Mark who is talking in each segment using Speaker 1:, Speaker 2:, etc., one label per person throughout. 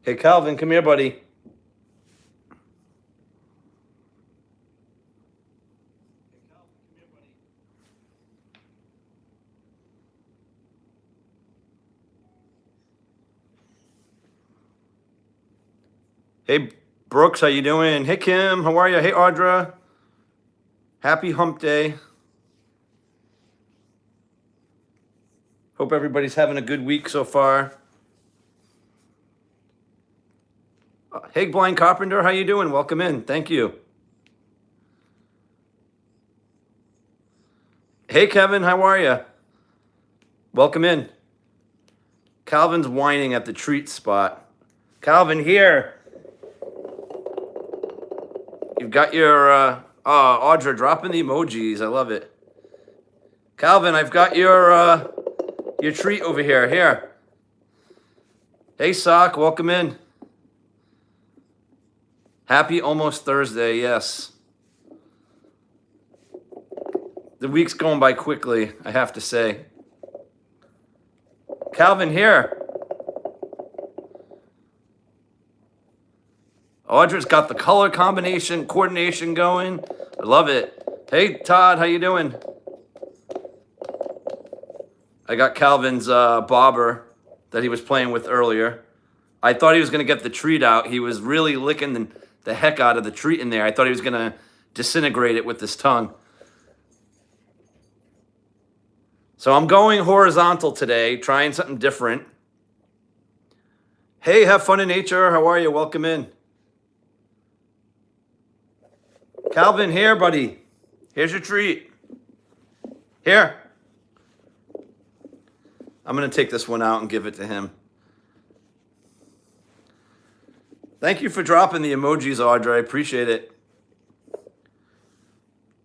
Speaker 1: Hey, Calvin, come here, buddy. Hey, Brooks, how you doing? Hey, Kim, how are you? Hey, Audra. Happy hump day. Hope everybody's having a good week so far. Hey, Blind Carpenter, how you doing? Welcome in. Thank you. Hey, Kevin, how are you? Welcome in. Calvin's whining at the treat spot. Calvin, here. You've got your, Audra, dropping the emojis. I love it. Calvin, I've got your treat over here. Here. Hey, Sock, welcome in. Happy almost Thursday, yes. The week's going by quickly, I have to say. Calvin, here. Audra's got the color combination, coordination going. I love it. Hey, Todd, how you doing? I got Calvin's bobber that he was playing with earlier. I thought he was going to get the treat out. He was really licking the heck out of the treat in there. I thought he was going to disintegrate it with his tongue. So I'm going horizontal today, trying something different. Hey, have fun in nature. How are you? Welcome in. Calvin, here, buddy. Here's your treat. Here. I'm going to take this one out and give it to him. Thank you for dropping the emojis, Audra. I appreciate it.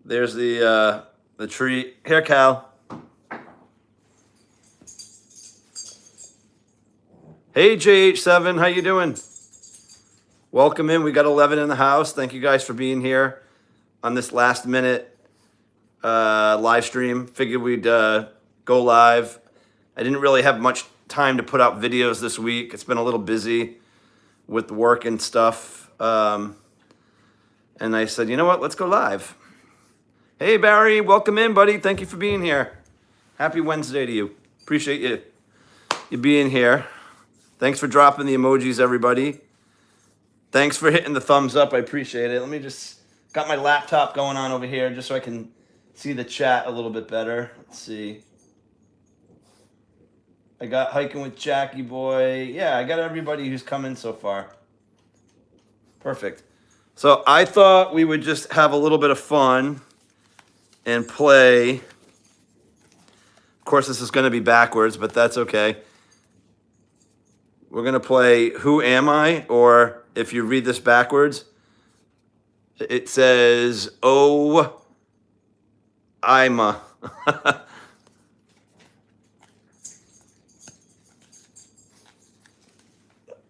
Speaker 1: There's the treat. Here, Cal. Hey, JH7, how you doing? Welcome in. We got 11 in the house. Thank you guys for being here on this last minute live stream. Figured we'd go live. I didn't really have much time to put out videos this week. It's been a little busy with work and stuff. And I said, you know what? Let's go live. Hey, Barry. Welcome in, buddy. Thank you for being here. Happy Wednesday to you. Appreciate you being here. Thanks for dropping the emojis, everybody. Thanks for hitting the thumbs up. I appreciate it. Let me just... Got my laptop going on over here just so I can see the chat a little bit better. Let's see. I got Hiking with Jackie Boy. Yeah, I got everybody who's come in so far. Perfect. So I thought we would just have a little bit of fun and play. Of course, this is going to be backwards, but that's okay. We're going to play Who Am I? Or if you read this backwards, it says, Oh, I'm a.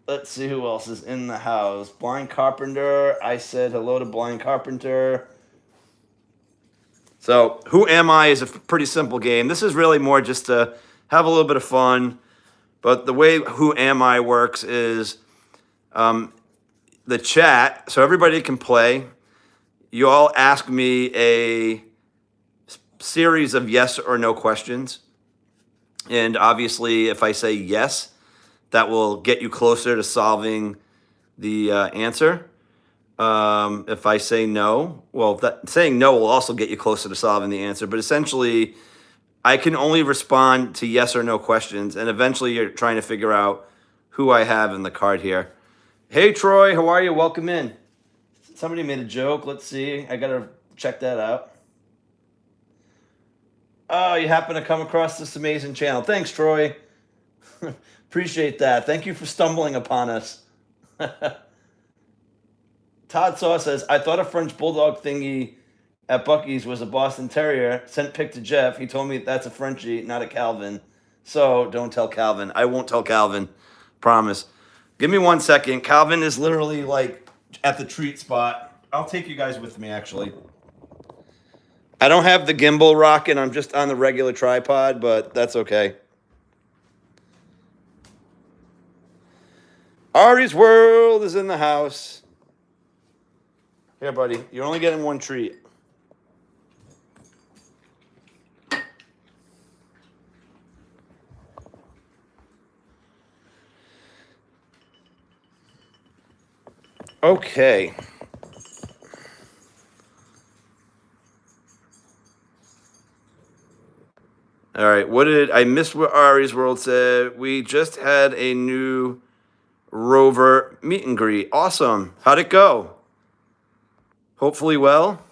Speaker 1: Let's see who else is in the house. Blind Carpenter. I said hello to Blind Carpenter. So, Who Am I is a pretty simple game. This is really more just to have a little bit of fun. But the way Who Am I works is the chat, so everybody can play. You all ask me a series of yes or no questions. And obviously, if I say yes, that will get you closer to solving the answer. If I say no, well, saying no will also get you closer to solving the answer. But essentially, I can only respond to yes or no questions. And eventually, you're trying to figure out who I have in the card here. Hey, Troy, how are you? Welcome in. Somebody made a joke. Let's see. I got to check that out. Oh, you happen to come across this amazing channel. Thanks, Troy. Appreciate that. Thank you for stumbling upon us. Todd Saw says, I thought a French Bulldog thingy at Buc-ee's was a Boston Terrier. Sent pic to Jeff. He told me that's a Frenchie, not a Calvin. So don't tell Calvin. I won't tell Calvin. Promise. Give me 1 second. Calvin is literally like at the treat spot. I'll take you guys with me, actually. I don't have the gimbal rocking. I'm just on the regular tripod, but that's okay. Ari's World is in the house. Here, buddy. You're only getting one treat. Okay. All right. What did I miss? What Ari's World said? We just had a new Rover meet and greet. Awesome. How'd it go? Hopefully well.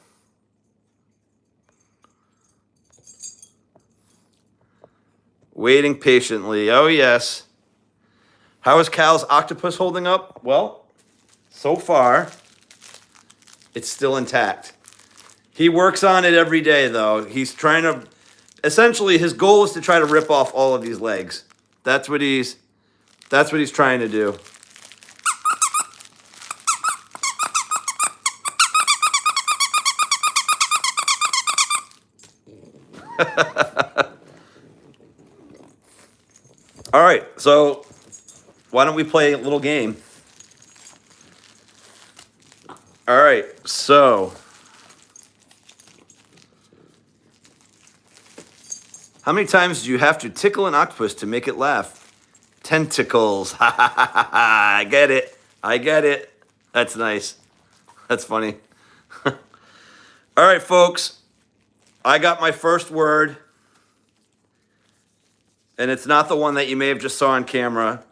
Speaker 1: Waiting patiently. Oh, yes. How is Cal's octopus holding up? Well, so far, it's still intact. He works on it every day, though. He's trying to, essentially, his goal is to try to rip off all of these legs. That's what he's trying to do. All right, so why don't we play a little game? All right, so how many times do you have to tickle an octopus to make it laugh? Tentacles. Ha ha ha ha ha. I get it. I get it. That's nice. That's funny. All right, folks. I got my first word. And it's not the one that you may have just saw on camera.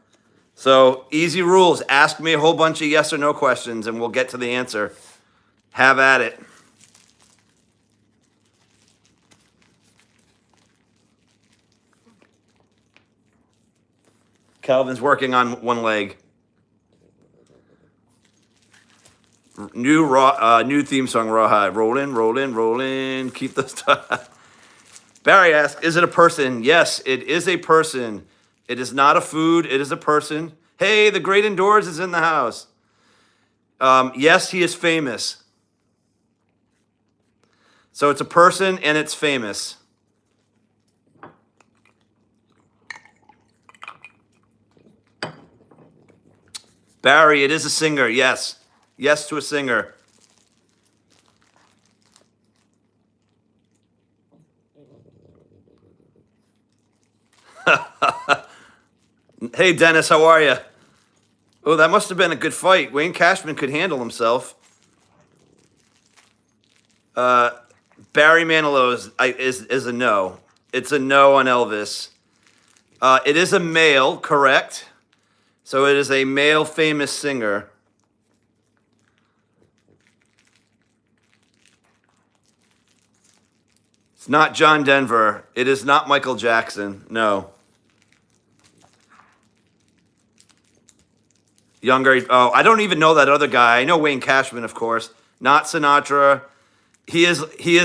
Speaker 1: So easy rules. Ask me a whole bunch of yes or no questions and we'll get to the answer. Have at it. Calvin's working on one leg. New theme song, Rawhide. Rollin', rollin', rollin'. Keep the stuff. Barry asks, is it a person? Yes, it is a person. It is not a food. It is a person. Hey, the great indoors is in the house. Yes, he is famous. So it's a person and it's famous. Barry, it is a singer. Yes. Yes to a singer. Hey, Dennis, how are you? Oh, that must have been a good fight. Wayne Cashman could handle himself. Barry Manilow is a no. It's a no on Elvis. It is a male, correct? So it is a male famous singer. It's not John Denver. It is not Michael Jackson. No. Younger. Oh, I don't even know that other guy. I know Wayne Cashman, of course. Not Sinatra. He is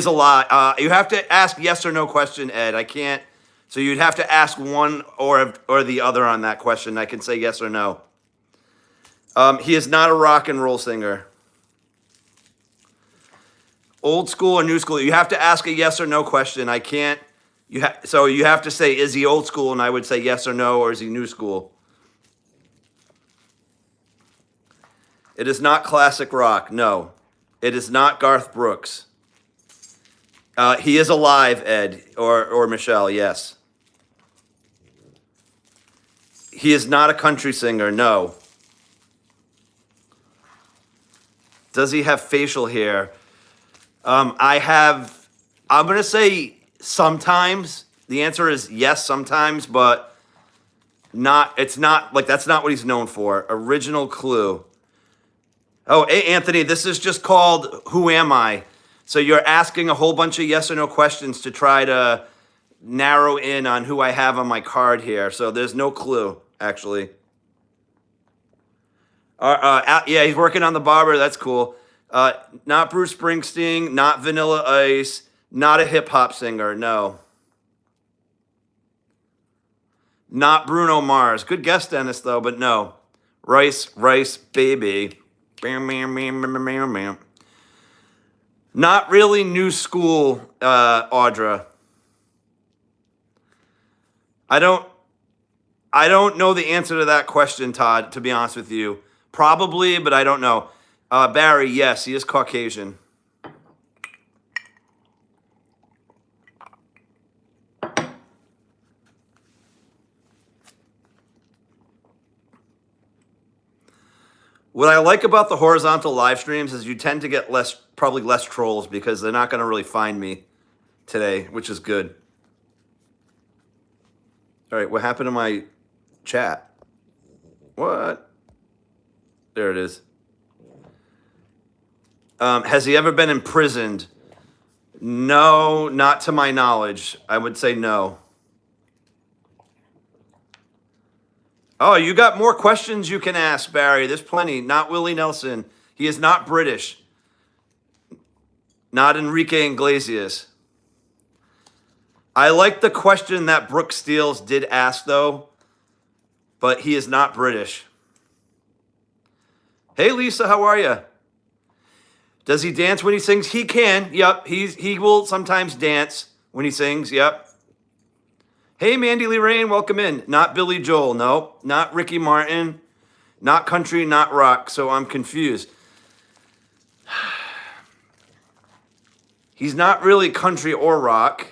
Speaker 1: a lot. You have to ask yes or no question, Ed. I can't. So you'd have to ask one or the other on that question. I can say yes or no. He is not a rock and roll singer. Old school or new school? You have to ask a yes or no question. I can't. So you have to say, is he old school? And I would say yes or no, or is he new school? It is not classic rock. No. It is not Garth Brooks. He is alive, Ed, or Michelle, yes. He is not a country singer, no. Does he have facial hair? I'm going to say sometimes. The answer is yes, sometimes, but that's not what he's known for. Original clue. Oh, hey, Anthony, this is just called Who Am I? So you're asking a whole bunch of yes or no questions to try to narrow in on who I have on my card here. So there's no clue, actually. Yeah, he's working on the barber. That's cool. Not Bruce Springsteen, not Vanilla Ice, not a hip-hop singer, no. Not Bruno Mars. Good guess, Dennis, though, but no. Rice, baby. Bam, bam, bam, bam, bam, bam. Not really new school, Audra. I I don't know the answer to that question, Todd, to be honest with you. Probably, but I don't know. Barry, yes, he is Caucasian. What I like about the horizontal live streams is you tend to get probably less trolls because they're not going to really find me today, which is good. All right, what happened to my chat? What? There it is. Has he ever been imprisoned? No, not to my knowledge. I would say no. Oh, you got more questions you can ask, Barry. There's plenty. Not Willie Nelson. He is not British. Not Enrique Iglesias. I like the question that Brooke Steele did ask, though, but he is not British. Hey, Lisa, how are you? Does he dance when he sings? He can. Yep. He will sometimes dance when he sings. Yep. Hey, Mandy Lee Rain, welcome in. Not Billy Joel, no. Not Ricky Martin. Not country, not rock. So I'm confused. He's not really country or rock.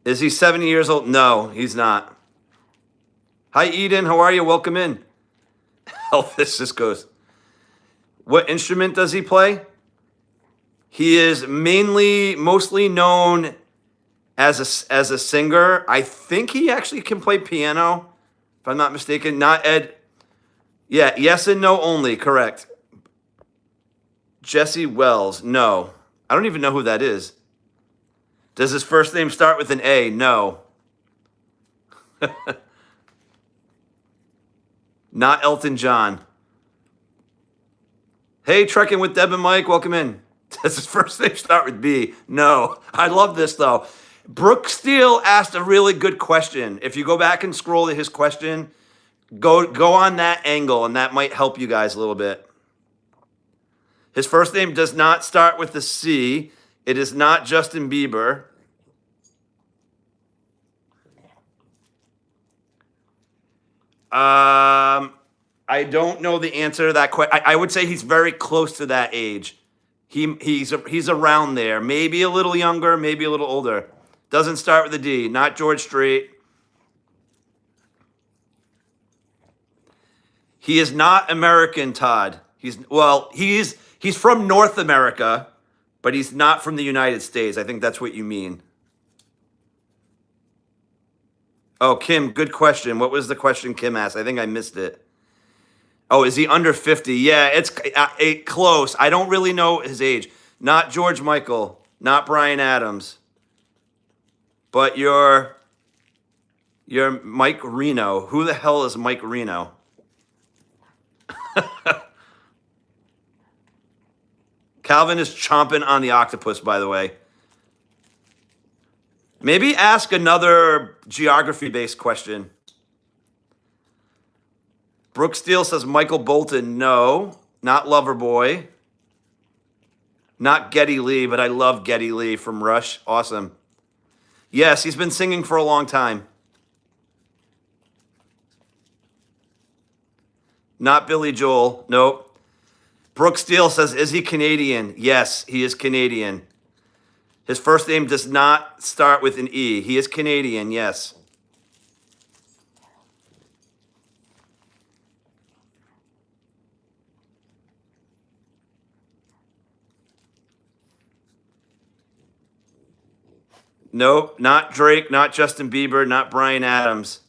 Speaker 1: Is he 70 years old? No, he's not. Hi, Eden. How are you? Welcome in. Elvis just goes. What instrument does he play? He is mostly known as a singer. I think he actually can play piano, if I'm not mistaken. Not Ed. Yeah, yes and no only. Correct. Jesse Wells. No. I don't even know who that is. Does his first name start with an A? No. Not Elton John. Hey, Trekking with Deb and Mike, welcome in. Does his first name start with B? No. I love this, though. Brooke Steele asked a really good question. If you go back and scroll to his question, go on that angle, and that might help you guys a little bit. His first name does not start with a C. It is not Justin Bieber. I don't know the answer to that question. I would say he's very close to that age. He's around there. Maybe a little younger, maybe a little older. Doesn't start with a D. Not George Strait. He is not American, Todd. He's from North America, but he's not from the United States. I think that's what you mean. Oh, Kim, good question. What was the question Kim asked? I think I missed it. Oh, is he under 50? Yeah, it's close. I don't really know his age. Not George Michael, not Bryan Adams. But you're Mike Reno. Who the hell is Mike Reno? Calvin is chomping on the octopus, by the way. Maybe ask another geography-based question. Brooke Steele says Michael Bolton. No, not Loverboy. Not Geddy Lee, but I love Geddy Lee from Rush. Awesome. Yes, he's been singing for a long time. Not Billy Joel. Nope. Brooke Steele says, is he Canadian? Yes, he is Canadian. His first name does not start with an E. He is Canadian, yes. Nope, not Drake, not Justin Bieber, not Bryan Adams.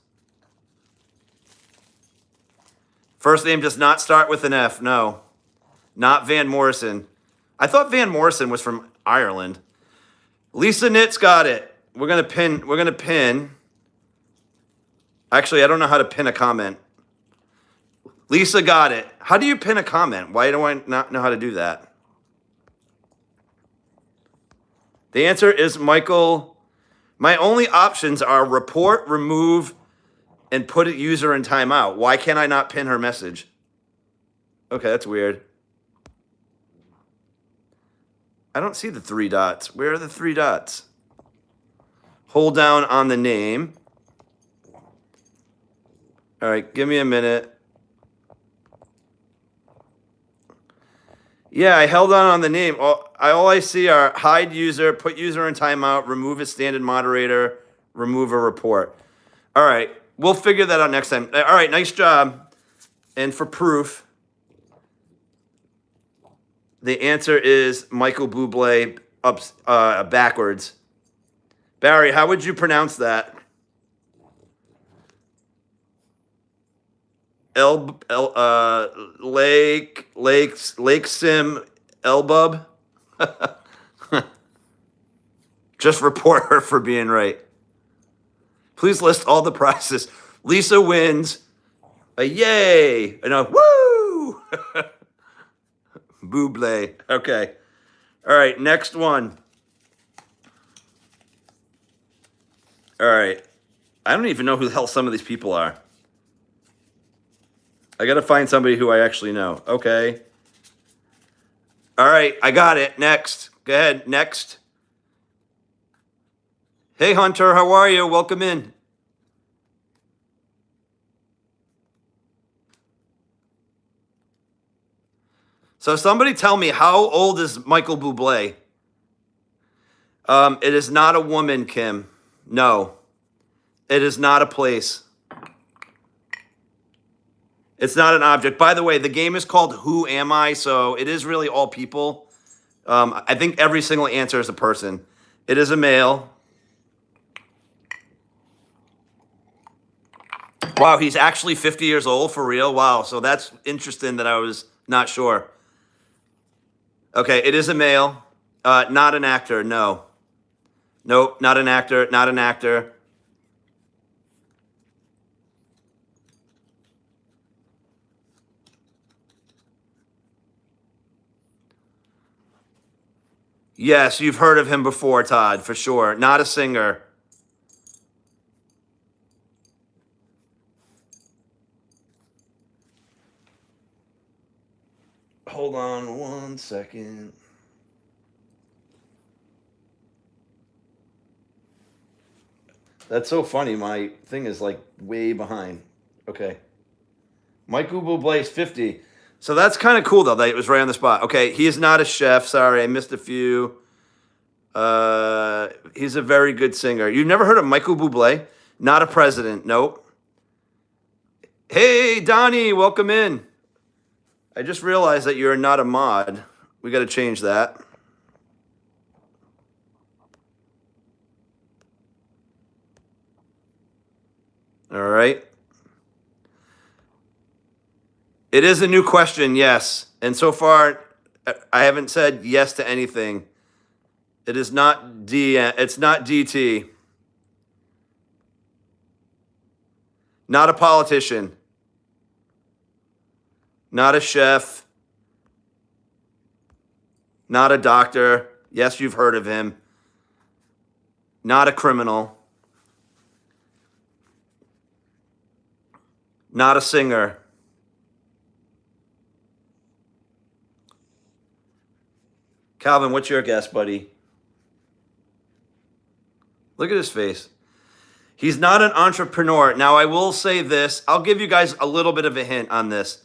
Speaker 1: First name does not start with an F, no. Not Van Morrison. I thought Van Morrison was from Ireland. Lisa Knit's got it. We're gonna pin. Actually, I don't know how to pin a comment. Lisa got it. How do you pin a comment? Why do I not know how to do that? The answer is Michael. My only options are report, remove, and put a user in timeout. Why can't I not pin her message? Okay, that's weird. I don't see the 3 dots. Where are the 3 dots? Hold down on the name. All right, give me a minute. Yeah, I held on the name. All I see are hide user, put user in timeout, remove a standard moderator, remove a report. All right, we'll figure that out next time. All right, nice job. And for proof, the answer is Michael Bublé backwards. Barry, how would you pronounce that? Lake Sim Elbub. Just report her for being right. Please list all the prizes. Lisa wins a yay and a woo. Bublé. Okay. All right. Next one. All right. I don't even know who the hell some of these people are. I got to find somebody who I actually know. Okay. All right. I got it. Next. Go ahead. Next. Hey, Hunter. How are you? Welcome in. So somebody tell me, how old is Michael Bublé? It is not a woman, Kim. No. It is not a place. It's not an object. By the way, the game is called Who Am I? So it is really all people. I think every single answer is a person. It is a male. Wow, he's actually 50 years old for real? Wow, so that's interesting that I was not sure. Okay, it is a male. Not an actor, no. Nope, not an actor, not an actor. Yes, you've heard of him before, Todd, for sure. Not a singer. Hold on 1 second. That's so funny. My thing is like way behind. Okay. Michael Bublé's 50. So that's kind of cool, though, that it was right on the spot. Okay, he is not a chef. Sorry, I missed a few. He's a very good singer. You've never heard of Michael Bublé? Not a president. Nope. Hey, Donnie, welcome in. I just realized that you're not a mod. We got to change that. All right. It is a new question, yes. And so far, I haven't said yes to anything. It is not D. It's not DT. Not a politician. Not a chef. Not a doctor. Yes, you've heard of him. Not a criminal. Not a singer. Calvin, what's your guess, buddy? Look at his face. He's not an entrepreneur. Now, I will say this. I'll give you guys a little bit of a hint on this.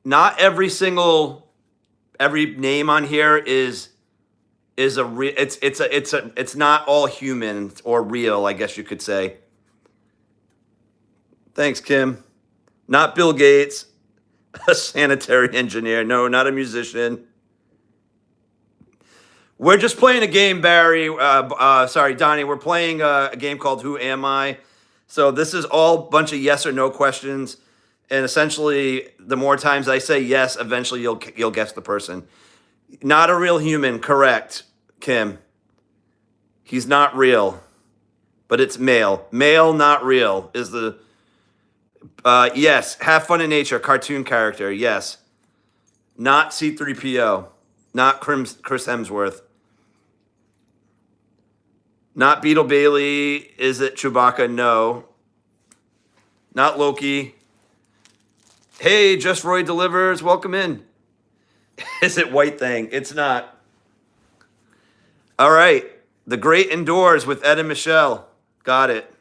Speaker 1: Not every name on here is a real. It's not all human or real, I guess you could say. Thanks, Kim. Not Bill Gates, a sanitary engineer. No, not a musician. We're just playing a game, Barry. Sorry, Donnie. We're playing a game called Who Am I? So this is all a bunch of yes or no questions. And essentially, the more times I say yes, eventually you'll guess the person. Not a real human, correct, Kim. He's not real, but it's male. Male, not real, is the... yes, have fun in nature, cartoon character, yes. Not C-3PO. Not Chris Hemsworth. Not Beetle Bailey. Is it Chewbacca? No. Not Loki. Hey, Just Roy delivers. Welcome in. Is it White Thing? It's not. All right. The Great Indoors with Ed and Michelle. Got it.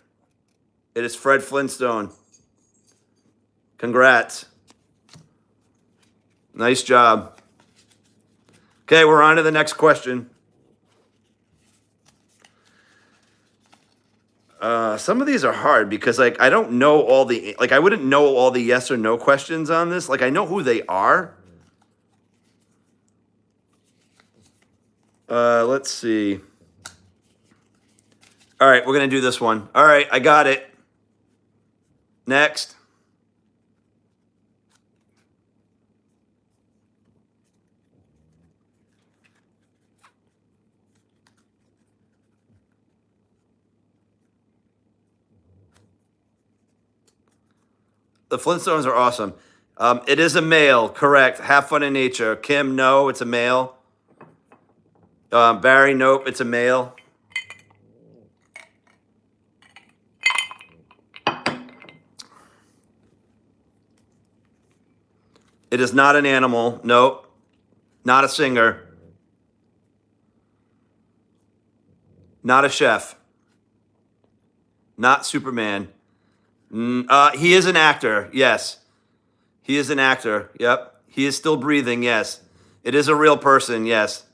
Speaker 1: It is Fred Flintstone. Congrats. Nice job. Okay, we're on to the next question. Some of these are hard because, like, I don't know all the, like, I wouldn't know all the yes or no questions on this. Like, I know who they are. Let's see. All right, we're going to do this one. All right, I got it. Next. The Flintstones are awesome. It is a male, correct. Have fun in nature. Kim, no, it's a male. Barry, nope, it's a male. It is not an animal. Nope. Not a singer. Not a chef. Not Superman. He is an actor. Yes. He is an actor. Yep. He is still breathing. Yes. It is a real person. Yes.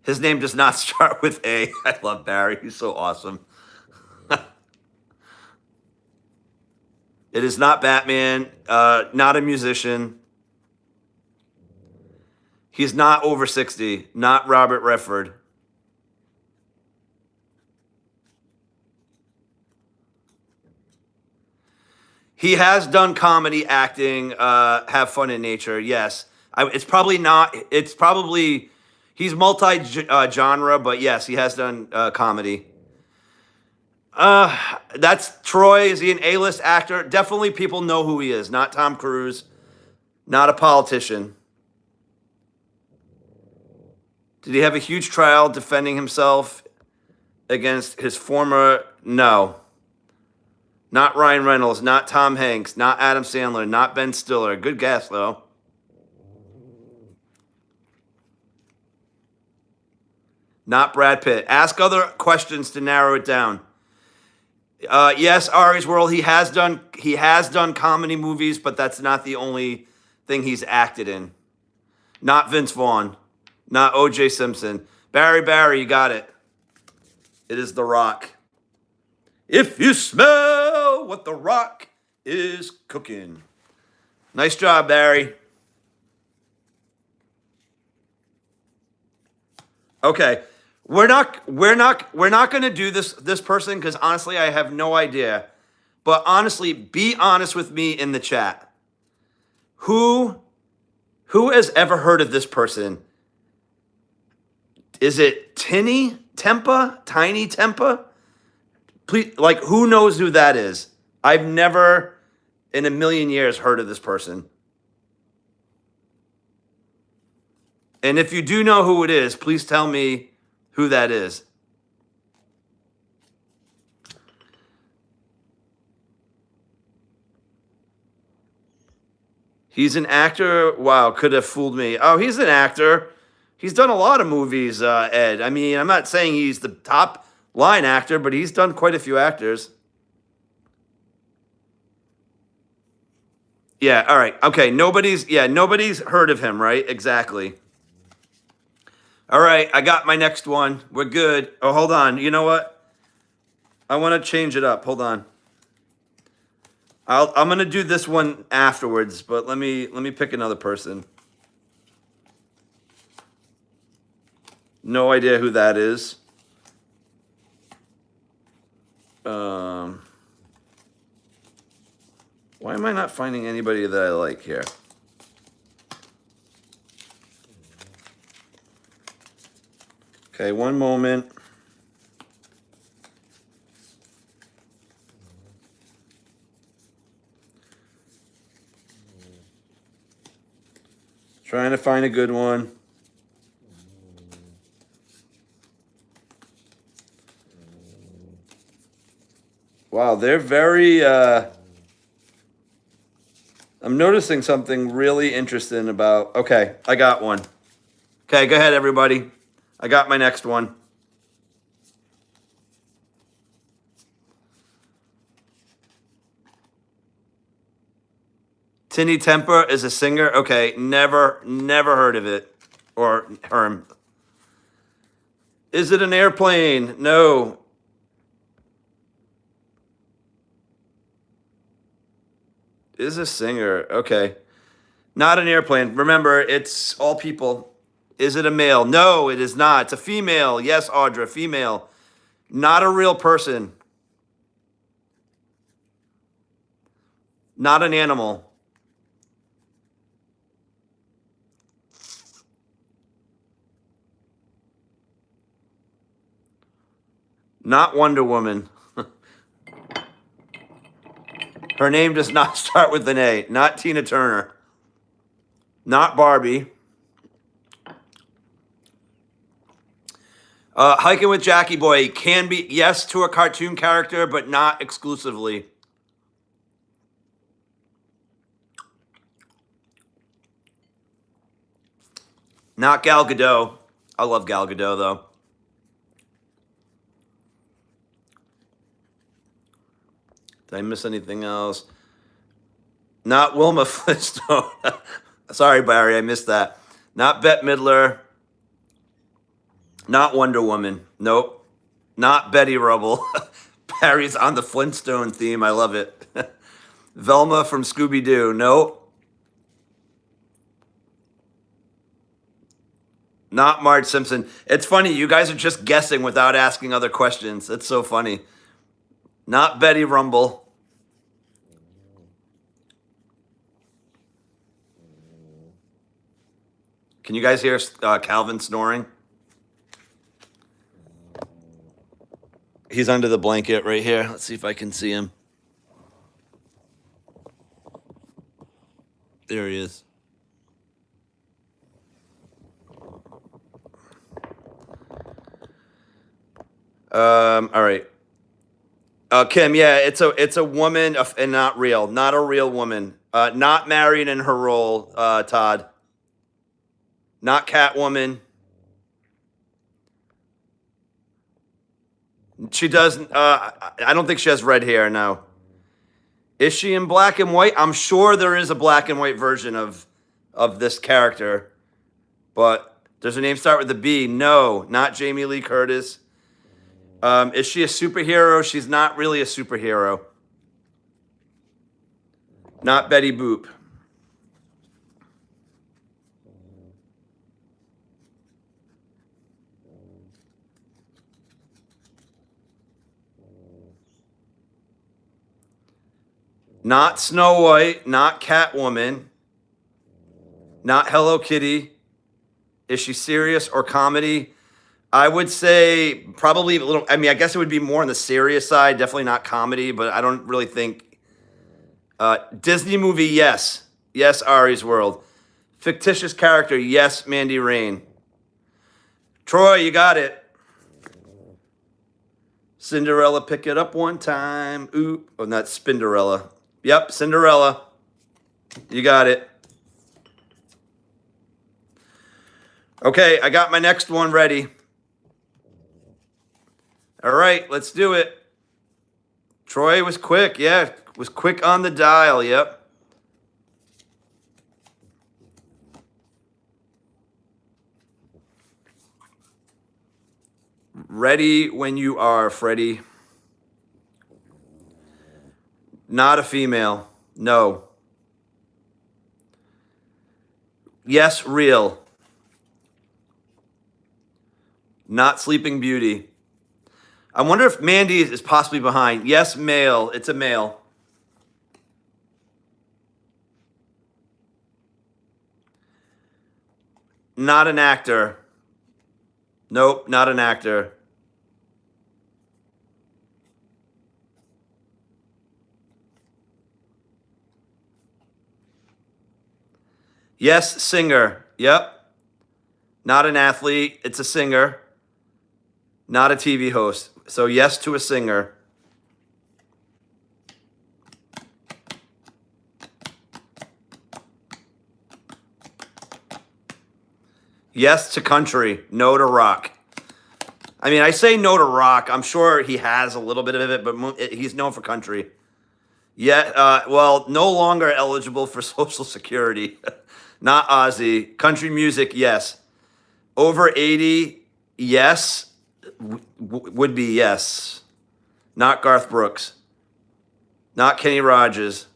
Speaker 1: His name does not start with A. I love Barry. He's so awesome. It is not Batman. Not a musician. He's not over 60. Not Robert Redford. He has done comedy, acting, have fun in nature. Yes. It's probably not, it's probably, he's multi-genre, but yes, he has done comedy. That's Troy. Is he an A-list actor? Definitely people know who he is. Not Tom Cruise. Not a politician. Did he have a huge trial defending himself against his former? No. Not Ryan Reynolds, not Tom Hanks, not Adam Sandler, not Ben Stiller. Good guess, though. Not Brad Pitt. Ask other questions to narrow it down. Yes, Ari's World. He has done comedy movies, but that's not the only thing he's acted in. Not Vince Vaughn. Not O.J. Simpson. Barry, you got it. It is The Rock. If you smell what The Rock is cooking. Nice job, Barry. Okay. We're not going to do this person because honestly I have no idea. But honestly, be honest with me in the chat. Who has ever heard of this person? Is it Tiny Tempa? Please, like, who knows who that is? I've never in a million years heard of this person. And if you do know who it is, please tell me who that is. He's an actor. Wow, could have fooled me. Oh, he's an actor. He's done a lot of movies, Ed. I mean, I'm not saying he's the top line actor, but he's done quite a few actors. Yeah, all right. Okay, nobody's heard of him, right? Exactly. All right, I got my next one. We're good. Oh, hold on. You know what? I want to change it up. Hold on. I'm going to do this one afterwards, but let me pick another person. No idea who that is. Why am I not finding anybody that I like here? Okay, one moment. Trying to find a good one. Wow, they're very, I'm noticing something really interesting about, okay, I got one. Okay, go ahead, everybody. I got my next one. Tinny Temper is a singer. Okay, never heard of it or her. Is it an airplane? No. Is a singer. Okay. Not an airplane. Remember, it's all people. Is it a male? No, it is not. It's a female. Yes, Audra, female. Not a real person. Not an animal. Not Wonder Woman. Her name does not start with an A. Not Tina Turner. Not Barbie. Hiking with Jackie Boy can be, yes, to a cartoon character, but not exclusively. Not Gal Gadot. I love Gal Gadot, though. Did I miss anything else? Not Wilma Flintstone. Sorry, Barry, I missed that. Not Bette Midler. Not Wonder Woman. Nope. Not Betty Rubble. Barry's on the Flintstone theme. I love it. Velma from Scooby-Doo. Nope. Not Marge Simpson. It's funny. You guys are just guessing without asking other questions. It's so funny. Not Betty Rumble. Can you guys hear Calvin snoring? He's under the blanket right here. Let's see if I can see him. There he is. All right. Kim, yeah, it's a woman and not real. Not a real woman. Not married in her role, Todd. Not Catwoman. She doesn't. I don't think she has red hair. No. Is she in black and white? I'm sure there is a black and white version of this character, but does her name start with a B? No, not Jamie Lee Curtis. Is she a superhero? She's not really a superhero. Not Betty Boop. Not Snow White, not Catwoman, not Hello Kitty. Is she serious or comedy? I would say probably a little, I mean, I guess it would be more on the serious side, definitely not comedy, but I don't really think. Disney movie, yes. Yes, Ari's World. Fictitious character, yes, Mandy Rain. Troy, you got it. Cinderella, pick it up one time. Ooh, oh, not Spinderella. Yep, Cinderella. You got it. Okay, I got my next one ready. All right, let's do it. Troy was quick. Yeah, was quick on the dial. Yep. Ready when you are, Freddie. Not a female. No. Yes, real. Not Sleeping Beauty. I wonder if Mandy is possibly behind. Yes, male. It's a male. Not an actor. Nope, not an actor. Yes, singer. Yep. Not an athlete. It's a singer. Not a TV host. So yes to a singer. Yes to country, no to rock. I mean, I say no to rock. I'm sure he has a little bit of it, but he's known for country. Yeah, well, no longer eligible for Social Security. Not Ozzy. Country music, yes. Over 80, yes. Would be yes. Not Garth Brooks. Not Kenny Rogers.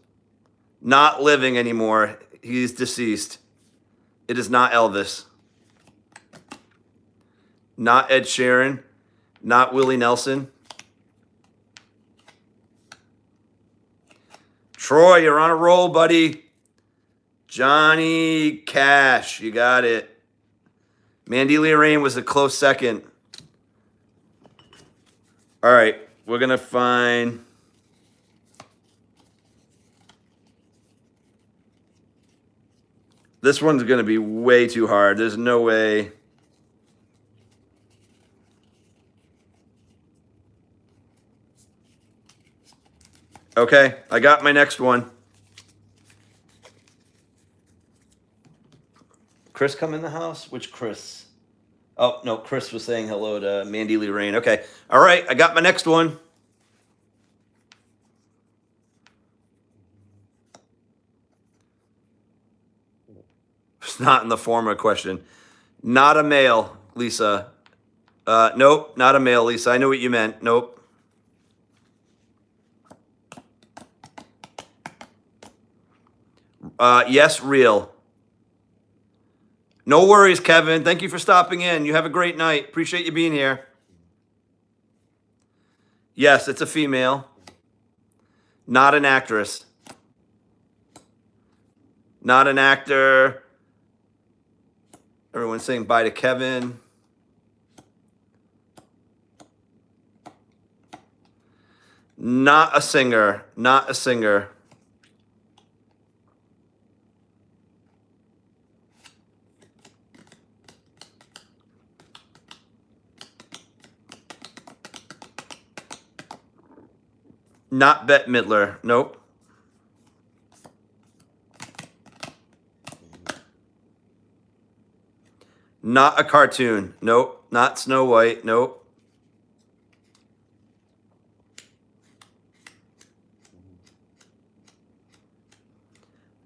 Speaker 1: Not living anymore. He's deceased. It is not Elvis. Not Ed Sheeran. Not Willie Nelson. Troy, you're on a roll, buddy. Johnny Cash, you got it. Mandy Lee Rain was a close second. All right, we're going to find... This one's going to be way too hard. There's no way... Okay, I got my next one. Chris come in the house? Which Chris? Oh, no, Chris was saying hello to Mandy Lee Rain. Okay, all right, I got my next one. It's not in the former question. Not a male, Lisa. Nope, not a male, Lisa. I know what you meant. Nope. Yes, real. No worries, Kevin. Thank you for stopping in. You have a great night. Appreciate you being here. Yes, it's a female. Not an actress. Not an actor. Everyone's saying bye to Kevin. Not a singer. Not a singer. Not Bette Midler. Nope. Not a cartoon. Nope. Not Snow White. Nope.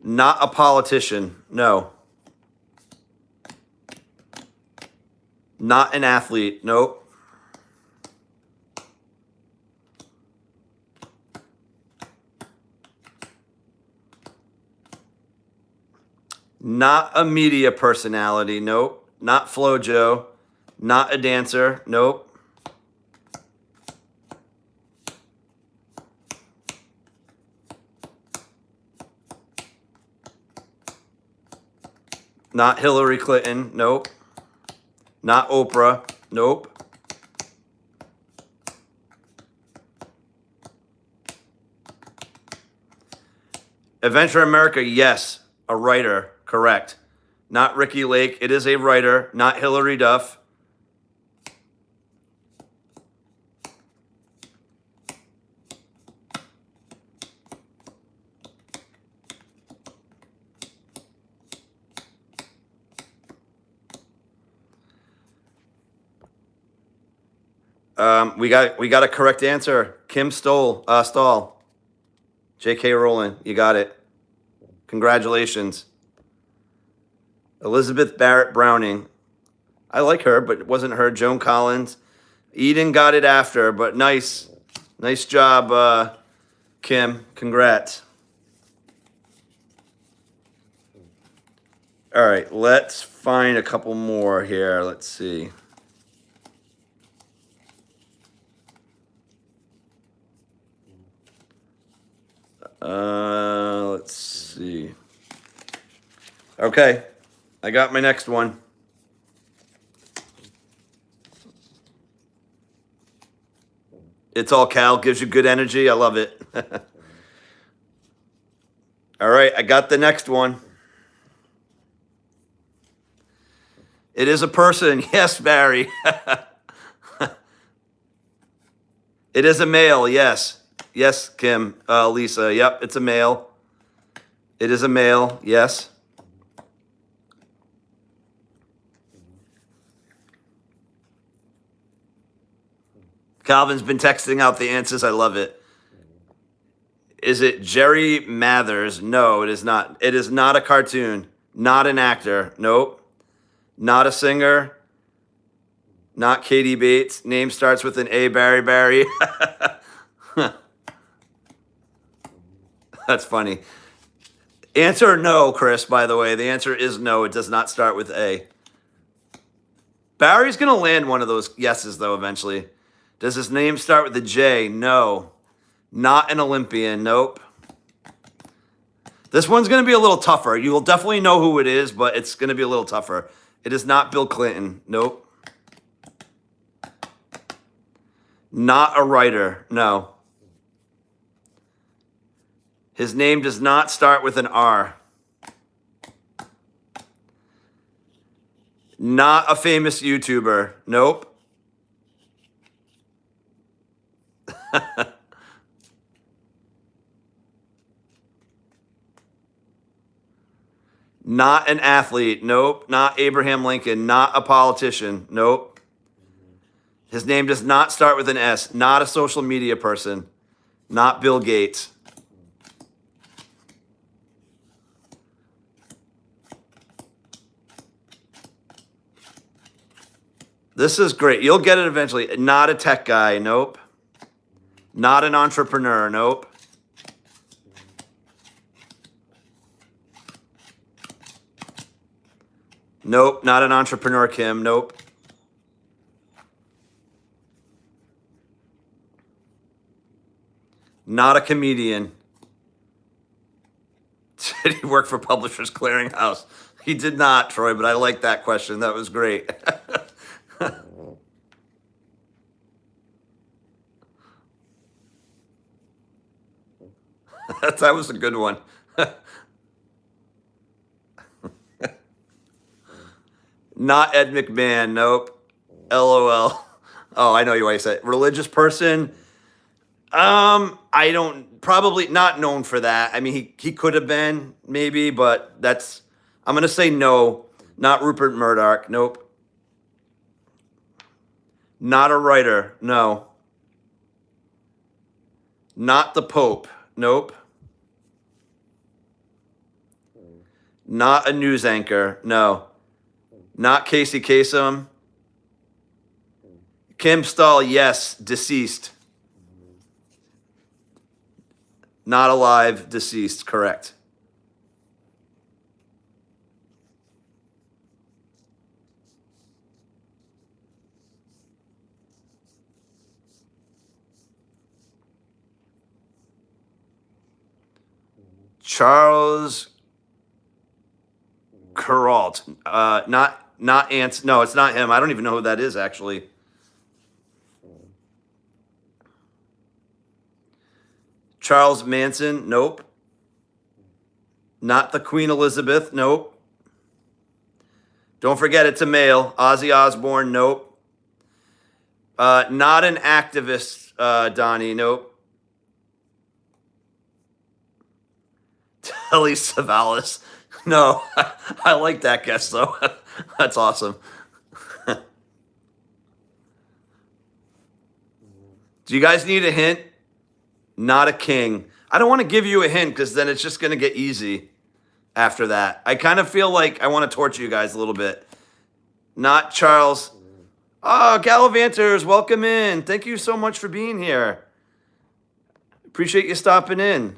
Speaker 1: Not a politician. No. Not an athlete. Nope. Not a media personality. Nope. Not FloJo. Not a dancer. Nope. Not Hillary Clinton. Nope. Not Oprah. Nope. Adventure America, yes. A writer. Correct. Not Ricky Lake. It is a writer. Not Hillary Duff. We got a correct answer. Kim Stahl. J.K. Rowling. You got it. Congratulations. Elizabeth Barrett Browning. I like her, but it wasn't her. Joan Collins. Eden got it after, but nice. Nice job, Kim. Congrats. All right, let's find a couple more here. Let's see. Let's see. Okay, I got my next one. It's all Cal, gives you good energy. I love it. All right, I got the next one. It is a person. Yes, Barry. It is a male. Yes. Yes, Kim. Lisa. Yep, it's a male. It is a male. Yes. Calvin's been texting out the answers. I love it. Is it Jerry Mathers? No, it is not. It is not a cartoon. Not an actor. Nope. Not a singer. Not Katie Bates. Name starts with an A, Barry Barry. That's funny. Answer no, Chris, by the way. The answer is no. It does not start with A. Barry's going to land one of those yeses, though, eventually. Does his name start with a J? No. Not an Olympian. Nope. This one's going to be a little tougher. You will definitely know who it is, but it's going to be a little tougher. It is not Bill Clinton. Nope. Not a writer. No. His name does not start with an R. Not a famous YouTuber. Nope. Not an athlete. Nope. Not Abraham Lincoln. Not a politician. Nope. His name does not start with an S. Not a social media person. Not Bill Gates. This is great. You'll get it eventually. Not a tech guy. Nope. Not an entrepreneur. Nope. Nope. Not an entrepreneur, Kim. Nope. Not a comedian. Did he work for Publishers Clearinghouse? He did not, Troy, but I like that question. That was great. That was a good one. Not Ed McMahon. Nope. LOL. Oh, I know why you said it. Religious person. I don't, probably not known for that. I mean, he could have been maybe, but I'm going to say no. Not Rupert Murdoch. Nope. Not a writer. No. Not the Pope. Nope. Not a news anchor. No. Not Casey Kasem. Kim Stahl, yes. Deceased. Not alive. Deceased. Correct. Charles Kuralt. Not Ants. No, it's not him. I don't even know who that is, actually. Charles Manson. Nope. Not the Queen Elizabeth. Nope. Don't forget it's a male. Ozzy Osbourne. Nope. Not an activist, Donnie. Nope. Telly Savalas. No, I like that guess, though. That's awesome. Do you guys need a hint? Not a king. I don't want to give you a hint because then it's just going to get easy after that. I kind of feel like I want to torture you guys a little bit. Not Charles. Oh, Gallivanters, welcome in. Thank you so much for being here. Appreciate you stopping in.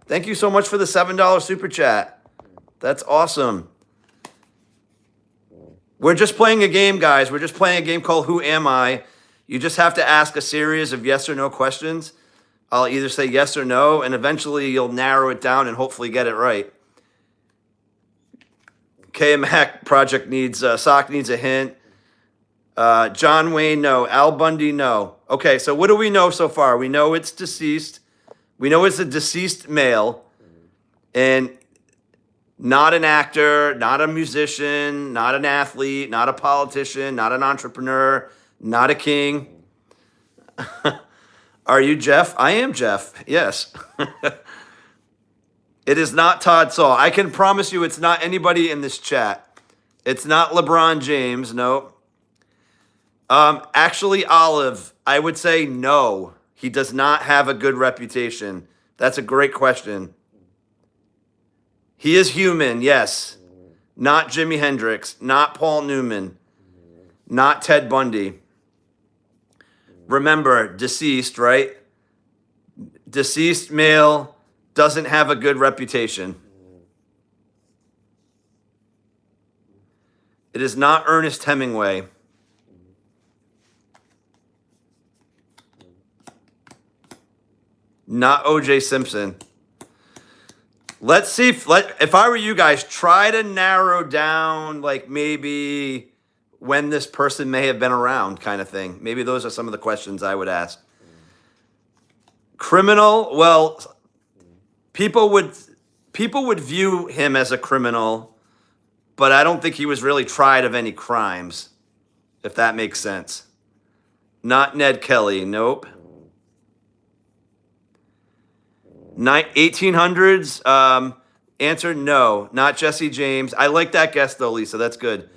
Speaker 1: Thank you so much for the $7 super chat. That's awesome. We're just playing a game, guys. We're just playing a game called Who Am I? You just have to ask a series of yes or no questions. I'll either say yes or no, and eventually you'll narrow it down and hopefully get it right. KMAC project needs, Sock needs a hint. John Wayne, no. Al Bundy, no. Okay, so what do we know so far? We know it's deceased. We know it's a deceased male, and not an actor, not a musician, not an athlete, not a politician, not an entrepreneur, not a king. Are you Jeff? I am Jeff, yes. It is not Todd Saw. I can promise you it's not anybody in this chat. It's not LeBron James, no. Actually, Olive, I would say no. He does not have a good reputation. That's a great question. He is human, yes. Not Jimi Hendrix, not Paul Newman, not Ted Bundy. Remember, deceased, right? Deceased male doesn't have a good reputation. It is not Ernest Hemingway. Not O.J. Simpson. Let's see if I were you guys, try to narrow down like maybe when this person may have been around kind of thing. Maybe those are some of the questions I would ask. Criminal, well, people would view him as a criminal, but I don't think he was really tried of any crimes, if that makes sense. Not Ned Kelly, nope. 1800s, answer no. Not Jesse James. I like that guess though, Lisa. That's good.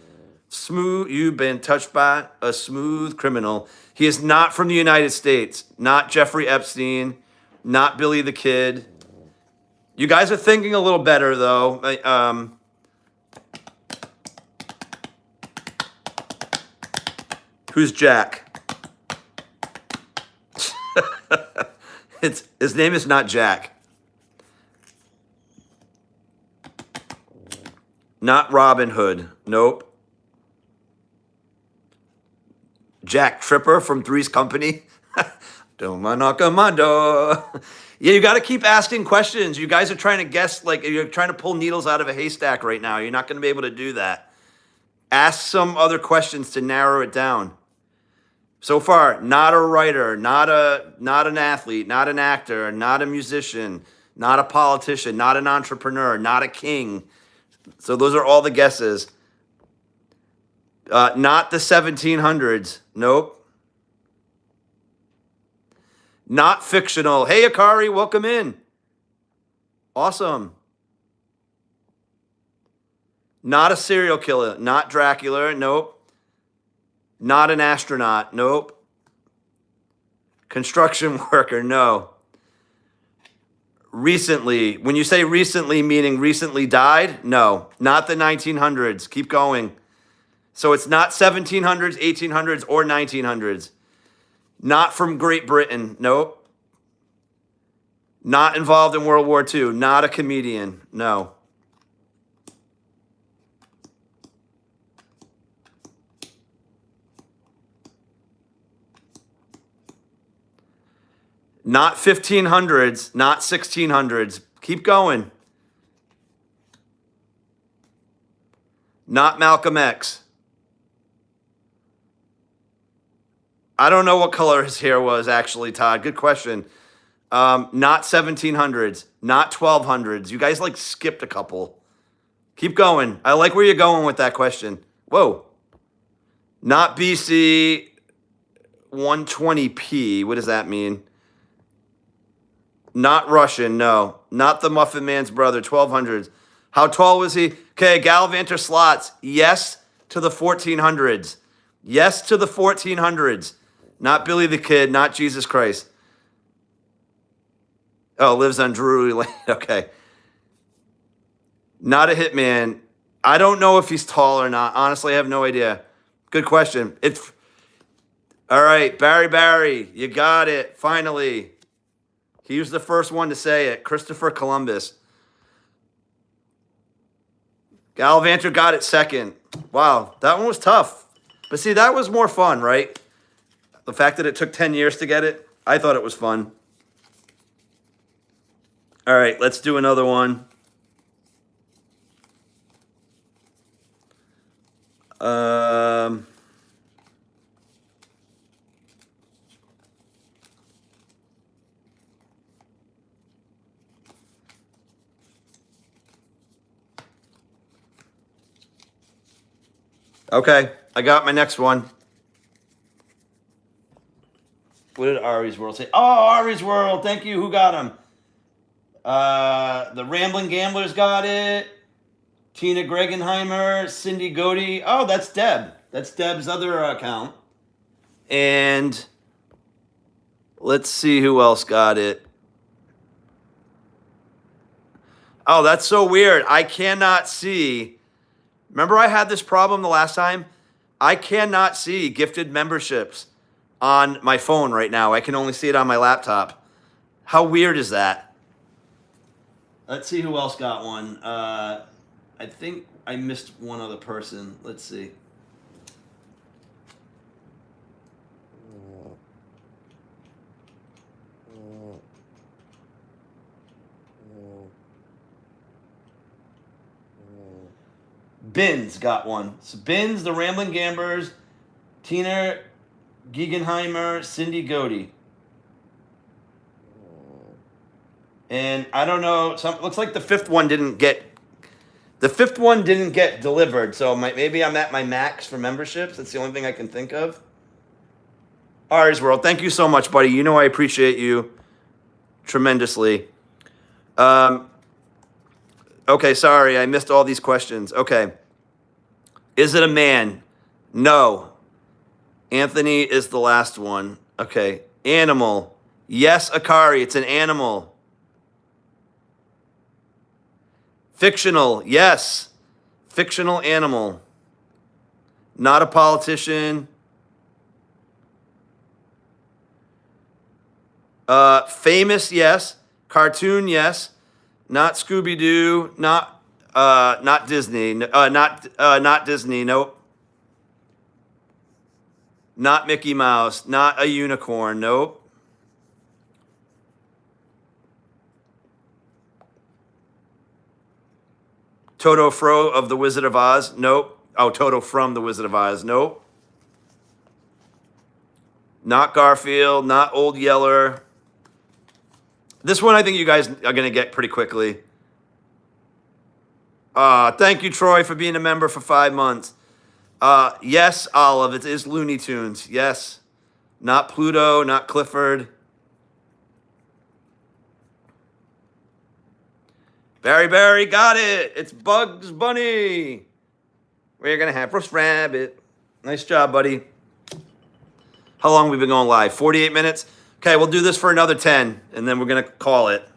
Speaker 1: Smooth, you've been touched by a smooth criminal. He is not from the United States. Not Jeffrey Epstein. Not Billy the Kid. You guys are thinking a little better though. Who's Jack? His name is not Jack. Not Robin Hood. Nope. Jack Tripper from Three's Company. Don't knock on my door. Yeah, you got to keep asking questions. You guys are trying to guess, like you're trying to pull needles out of a haystack right now. You're not going to be able to do that. Ask some other questions to narrow it down. So far, not a writer, not an athlete, not an actor, not a musician, not a politician, not an entrepreneur, not a king. So those are all the guesses. Not the 1700s. Nope. Not fictional. Hey, Akari, welcome in. Awesome. Not a serial killer. Not Dracula. Nope. Not an astronaut. Nope. Construction worker. No. Recently. When you say recently, meaning recently died? No. Not the 1900s. Keep going. So it's not 1700s, 1800s, or 1900s. Not from Great Britain. Nope. Not involved in World War II. Not a comedian. No. Not 1500s, not 1600s. Keep going. Not Malcolm X. I don't know what color his hair was, actually, Todd. Good question. Not 1700s, not 1200s. You guys like skipped a couple. Keep going. I like where you're going with that question. Whoa. Not BC 120p. What does that mean? Not Russian, no. Not the Muffin Man's brother, 1200s. How tall was he? Okay, Gallivanter slots. Yes to the 1400s. Yes to the 1400s. Not Billy the Kid, not Jesus Christ. Oh, lives on Drury Lane. Okay. Not a hitman. I don't know if he's tall or not. Honestly, I have no idea. Good question. All right, Barry, you got it, finally. He was the first one to say it. Christopher Columbus. Gallivanter got it second. Wow, that one was tough. But see, that was more fun, right? The fact that it took 10 years to get it, I thought it was fun. All right, let's do another one. Okay, I got my next one. What did Ari's World say? Oh, Ari's World, thank you. Who got him? The Rambling Gamblers got it. Tina Gregenheimer, Cindy Godey. Oh, that's Deb. That's Deb's other account. And let's see who else got it. Oh, that's so weird. I cannot see. Remember I had this problem the last time? I cannot see gifted memberships on my phone right now. I can only see it on my laptop. How weird is that? Let's see who else got one. I think I missed one other person. Let's see. Bins got one. So Bins, the Rambling Gambers, Tina Gegenheimer, Cindy Godey. And I don't know, looks like the fifth one didn't get delivered. So maybe I'm at my max for memberships. That's the only thing I can think of. Ours World, thank you so much, buddy. You know I appreciate you tremendously. Okay, sorry, I missed all these questions. Okay. Is it a man? No. Anthony is the last one. Okay. Animal. Yes, Akari, it's an animal. Fictional. Yes. Fictional animal. Not a politician. Famous, yes. Cartoon, yes. Not Scooby-Doo. Not Disney. Not Disney. Nope. Not Mickey Mouse. Not a unicorn. Nope. Toto Fro of the Wizard of Oz. Nope. Oh, Toto from the Wizard of Oz. Nope. Not Garfield. Not Old Yeller. This one I think you guys are going to get pretty quickly. Thank you, Troy, for being a member for 5 months. Yes, Olive, it is Looney Tunes. Yes. Not Pluto, not Clifford. Barry, got it. It's Bugs Bunny. We're going to have roast rabbit. Nice job, buddy. How long have we been going live? 48 minutes? Okay, we'll do this for another 10, and then we're going to call it.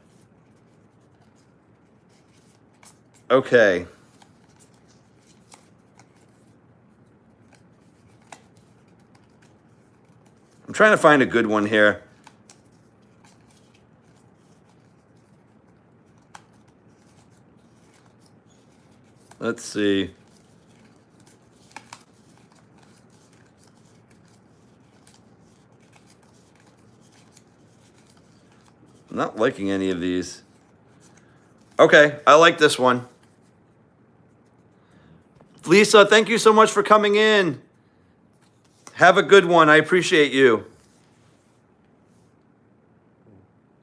Speaker 1: Okay. I'm trying to find a good one here. Let's see. I'm not liking any of these. Okay, I like this one. Lisa, thank you so much for coming in. Have a good one. I appreciate you.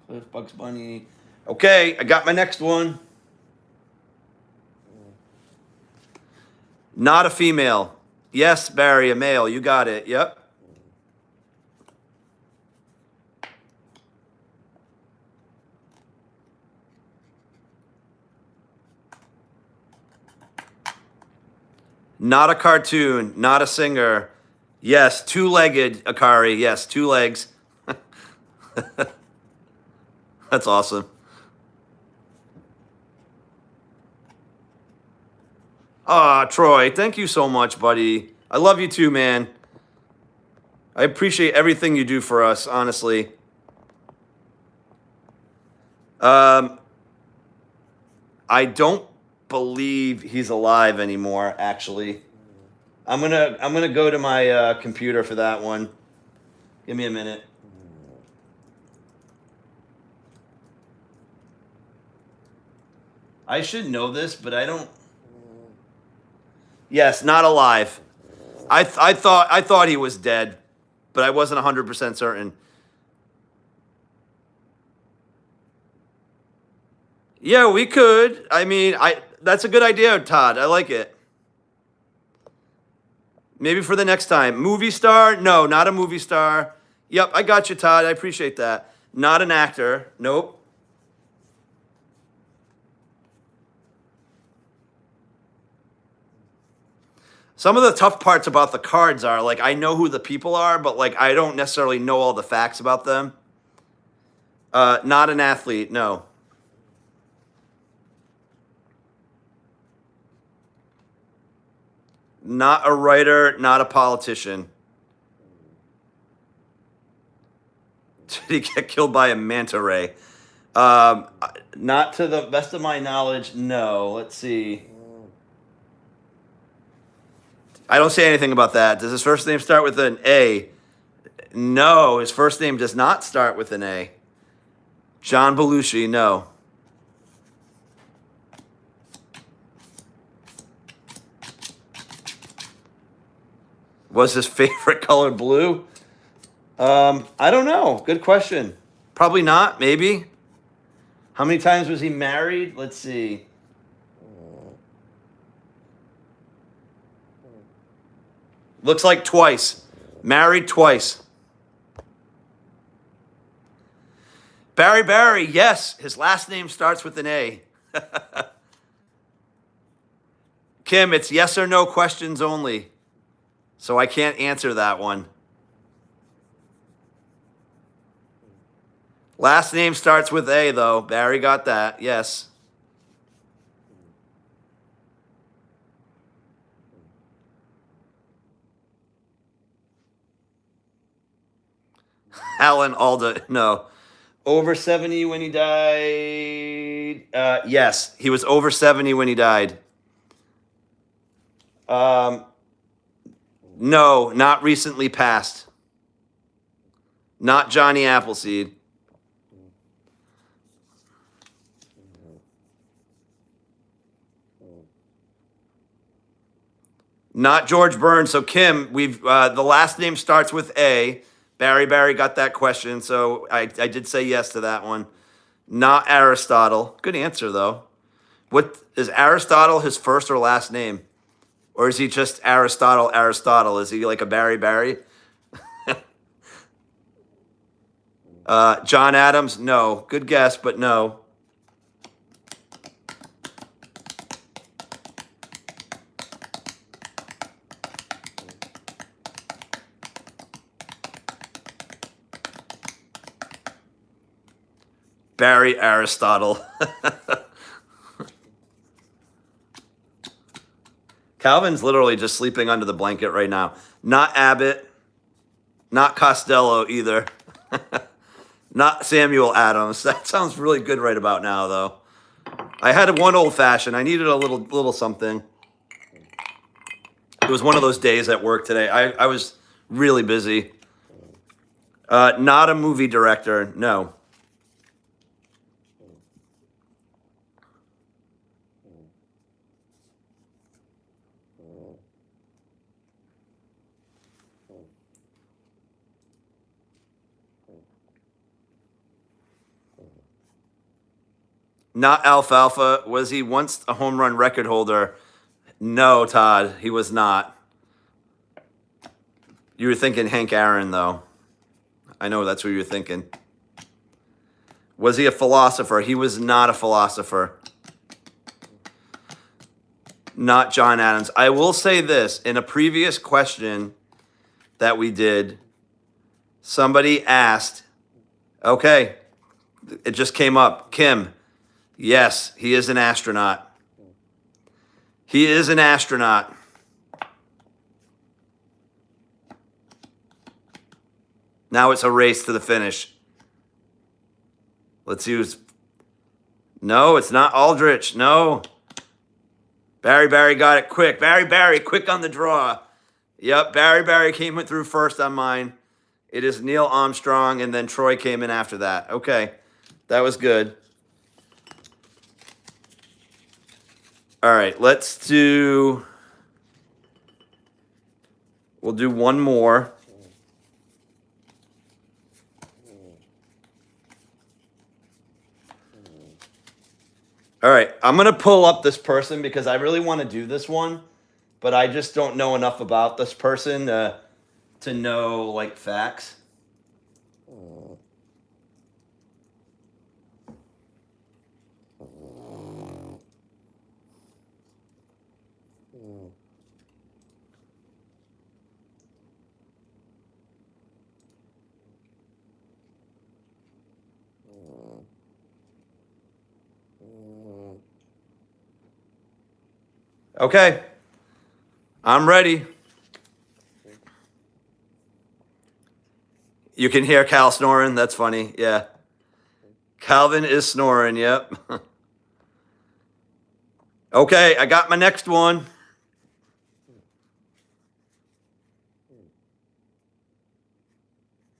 Speaker 1: Cliff, Bugs Bunny. Okay, I got my next one. Not a female. Yes, Barry, a male. You got it. Yep. Not a cartoon. Not a singer. Yes, two-legged Akari. Yes, 2 legs. That's awesome. Troy, thank you so much, buddy. I love you too, man. I appreciate everything you do for us, honestly. I don't believe he's alive anymore, actually. I'm gonna go to my computer for that one. Give me a minute. I should know this, but I don't. Yes, not alive. I thought he was dead, but I wasn't 100% certain. Yeah, we could. I mean, that's a good idea, Todd. I like it. Maybe for the next time. Movie star? No, not a movie star. Yep, I got you, Todd. I appreciate that. Not an actor. Nope. Some of the tough parts about the cards are, like, I know who the people are, but, like, I don't necessarily know all the facts about them. Not an athlete, no. Not a writer, not a politician. Did he get killed by a manta ray? Not to the best of my knowledge, no. Let's see. I don't say anything about that. Does his first name start with an A? No, his first name does not start with an A. John Belushi, no. Was his favorite color blue? I don't know. Good question. Probably not, maybe. How many times was he married? Let's see. Looks like twice. Married twice. Barry, yes. His last name starts with an A. Kim, it's yes or no questions only. So I can't answer that one. Last name starts with A, though. Barry got that. Yes. Alan Alda, no. Over 70 when he died. Yes, he was over 70 when he died. No, not recently passed. Not Johnny Appleseed. Not George Burns. So Kim, we've the last name starts with A. Barry got that question, so I did say yes to that one. Not Aristotle. Good answer though. What is Aristotle his first or last name? Or is he just Aristotle? Is he like a Barry? John Adams? No. Good guess, but no. Barry Aristotle. Calvin's literally just sleeping under the blanket right now. Not Abbott. Not Costello either. Not Samuel Adams. That sounds really good right about now, though. I had one old fashioned. I needed a little something. It was one of those days at work today. I was really busy. Not a movie director. No. Not Alfalfa. Was he once a home run record holder? No, Todd, he was not. You were thinking Hank Aaron, though. I know that's what you were thinking. Was he a philosopher? He was not a philosopher. Not John Adams. I will say this. In a previous question that we did, somebody asked, okay, it just came up. Kim, yes, he is an astronaut. He is an astronaut. Now it's a race to the finish. Let's use... No, it's not Aldrich. No. Barry got it quick. Barry, quick on the draw. Yep, Barry came through first on mine. It is Neil Armstrong, and then Troy came in after that. Okay, that was good. All right, let's do... We'll do one more. All right, I'm going to pull up this person because I really want to do this one, but I just don't know enough about this person to know, like, facts. Okay. I'm ready. You can hear Cal snoring. That's funny. Yeah. Calvin is snoring. Yep. Okay, I got my next one.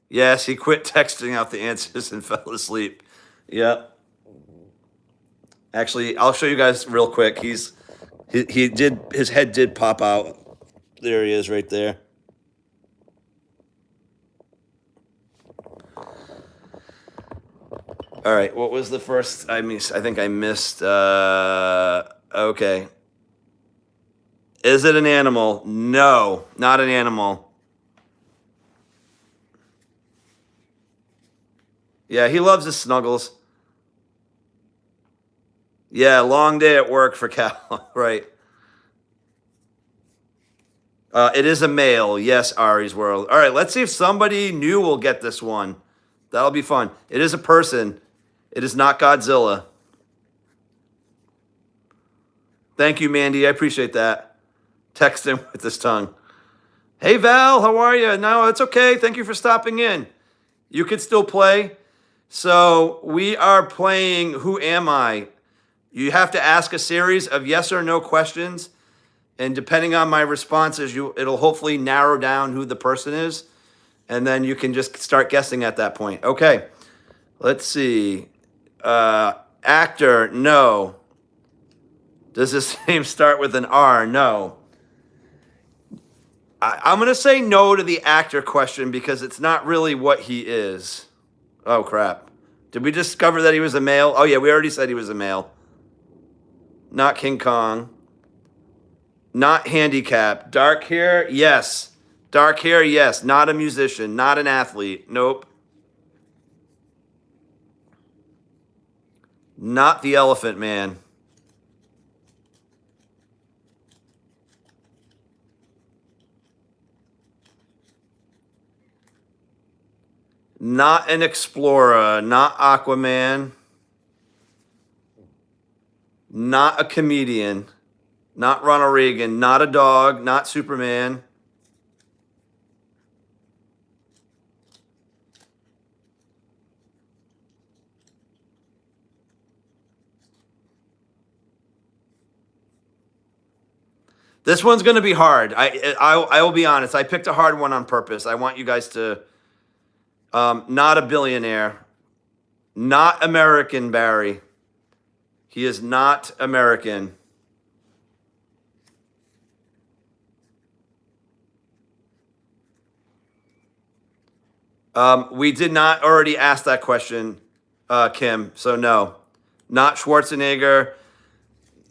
Speaker 1: Yes, he quit texting out the answers and fell asleep. Yep. Actually, I'll show you guys real quick. He did, his head did pop out. There he is right there. All right, what was the first? I think I missed. Okay. Is it an animal? No, not an animal. Yeah, he loves his snuggles. Yeah, long day at work for Cal. Right. It is a male. Yes, Ari's World. All right, let's see if somebody new will get this one. That'll be fun. It is a person. It is not Godzilla. Thank you, Mandy. I appreciate that. Text him with his tongue. Hey, Val, how are you? No, it's okay. Thank you for stopping in. You could still play. So we are playing Who Am I? You have to ask a series of yes or no questions. And depending on my responses, it'll hopefully narrow down who the person is. And then you can just start guessing at that point. Okay, let's see. Actor, no. Does his name start with an R? No. I'm going to say no to the actor question because it's not really what he is. Oh, crap. Did we discover that he was a male? Oh, yeah, we already said he was a male. Not King Kong. Not handicapped. Dark hair? Yes. Dark hair? Yes. Not a musician. Not an athlete. Nope. Not the Elephant Man. Not an explorer. Not Aquaman. Not a comedian. Not Ronald Reagan. Not a dog. Not Superman. This one's going to be hard. I will be honest. I picked a hard one on purpose. I want you guys to... not a billionaire. Not American, Barry. He is not American. We did not already ask that question, Kim, so no. Not Schwarzenegger.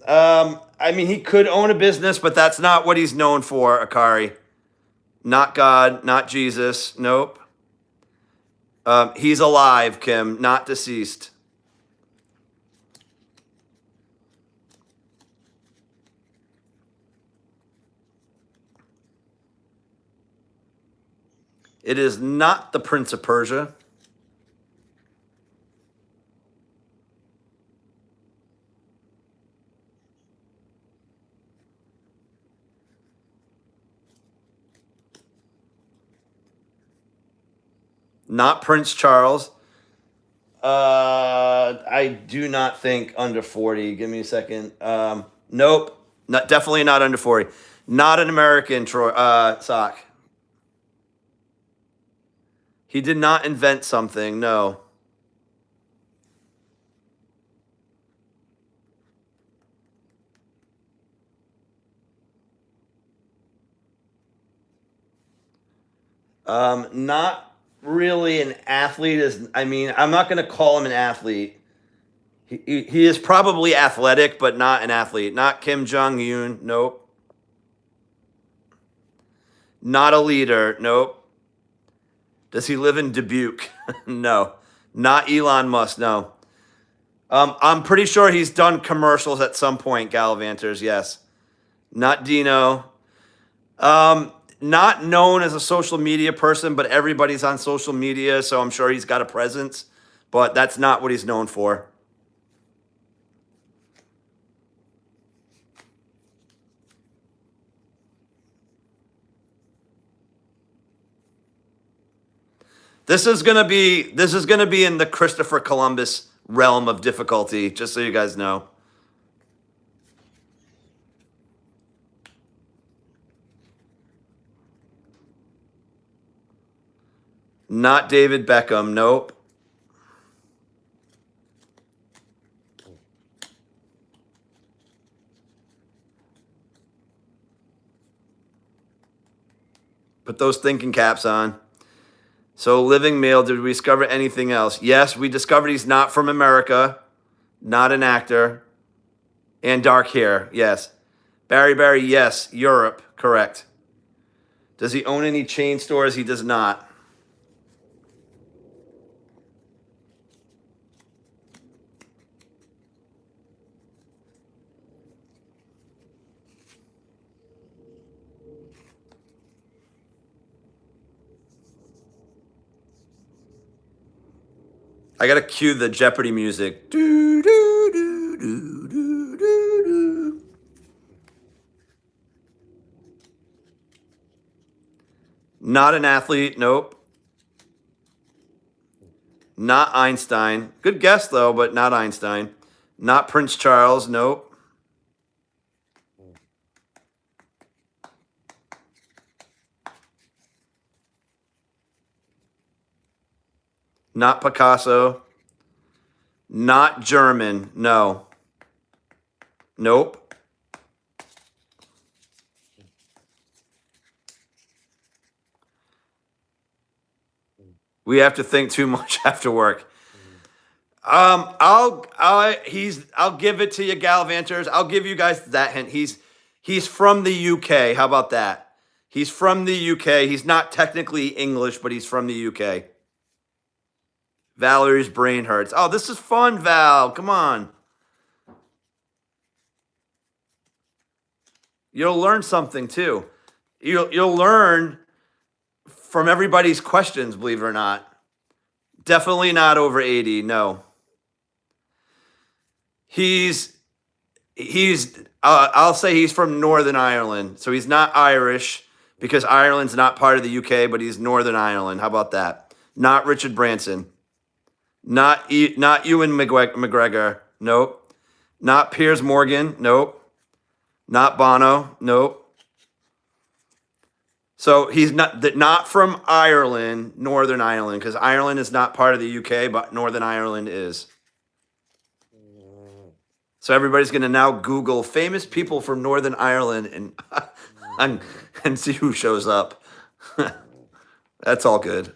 Speaker 1: I mean, he could own a business, but that's not what he's known for, Akari. Not God, not Jesus, nope. He's alive, Kim, not deceased. It is not the Prince of Persia. Not Prince Charles. I do not think under 40. Give me a second. Nope. Definitely not under 40. Not an American, Sock. He did not invent something, no. Not really an athlete. I'm not going to call him an athlete. He is probably athletic, but not an athlete. Not Kim Jong-un, nope. Not a leader, nope. Does he live in Dubuque? No. Not Elon Musk, no. I'm pretty sure he's done commercials at some point, Gallivanters, yes. Not Dino. Not known as a social media person, but everybody's on social media, so I'm sure he's got a presence. But that's not what he's known for. This is gonna be in the Christopher Columbus realm of difficulty, just so you guys know. Not David Beckham, nope. Put those thinking caps on. So living male, did we discover anything else? Yes, we discovered he's not from America, not an actor, and dark hair, yes. Barry, yes. Europe, correct. Does he own any chain stores? He does not. I gotta cue the Jeopardy music. Do, do, do, do, do, do, do. Not an athlete, nope. Not Einstein. Good guess, though, but not Einstein. Not Prince Charles, nope. Not Picasso. Not German, no. Nope. We have to think too much after work. I'll give it to you, Galvanters. I'll give you guys that hint. He's from the UK. How about that? He's from the UK. He's not technically English, but he's from the UK. Valerie's brain hurts. Oh, this is fun, Val. Come on. You'll learn something too. You'll learn from everybody's questions, believe it or not. Definitely not over 80, no. I'll say he's from Northern Ireland. So he's not Irish because Ireland's not part of the UK, but he's Northern Ireland. How about that? Not Richard Branson. Not Ewan McGregor. Nope. Not Piers Morgan. Nope. Not Bono. Nope. So he's not from Ireland, Northern Ireland, because Ireland is not part of the UK, but Northern Ireland is. So everybody's going to now Google famous people from Northern Ireland and see who shows up. That's all good.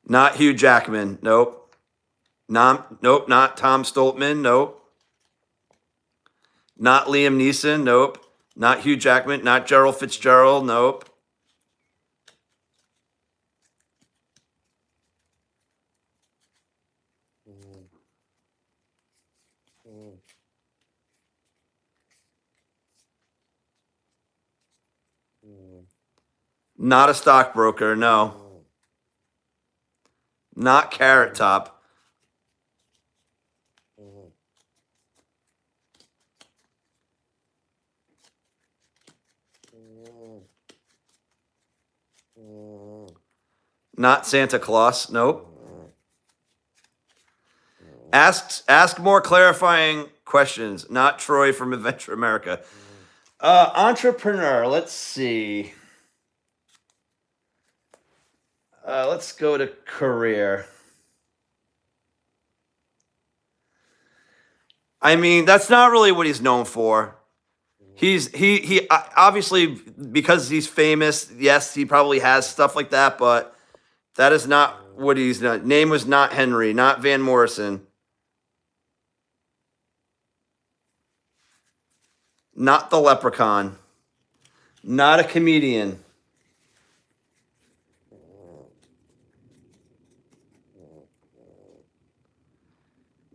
Speaker 1: Not Hugh Jackman. Nope. Nope. Not Tom Stoltman. Nope. Not Liam Neeson. Nope. Not Hugh Jackman. Not Gerald Fitzgerald. Nope. Not a stockbroker. No. Not Carrot Top. Not Santa Claus. Nope. Ask more clarifying questions. Not Troy from Adventure America. Entrepreneur. Let's see. Let's go to career. I mean, that's not really what he's known for. He obviously, because he's famous, yes, he probably has stuff like that, but that is not what he's done. Name was not Henry, not Van Morrison. Not the Leprechaun. Not a comedian.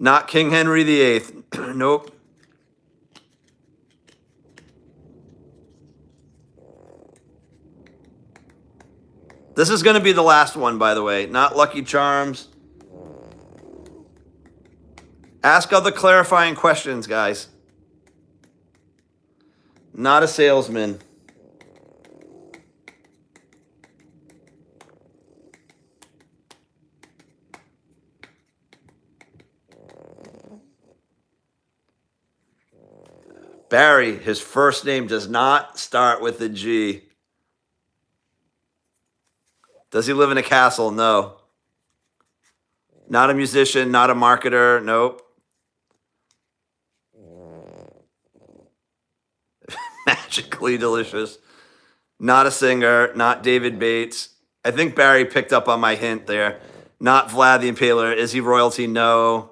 Speaker 1: Not King Henry VIII. Nope. This is going to be the last one, by the way. Not Lucky Charms. Ask other clarifying questions, guys. Not a salesman. Barry, his first name does not start with a G. Does he live in a castle? No. Not a musician, not a marketer. Nope. Magically delicious. Not a singer, not David Bates. I think Barry picked up on my hint there. Not Vlad the Impaler. Is he royalty? No.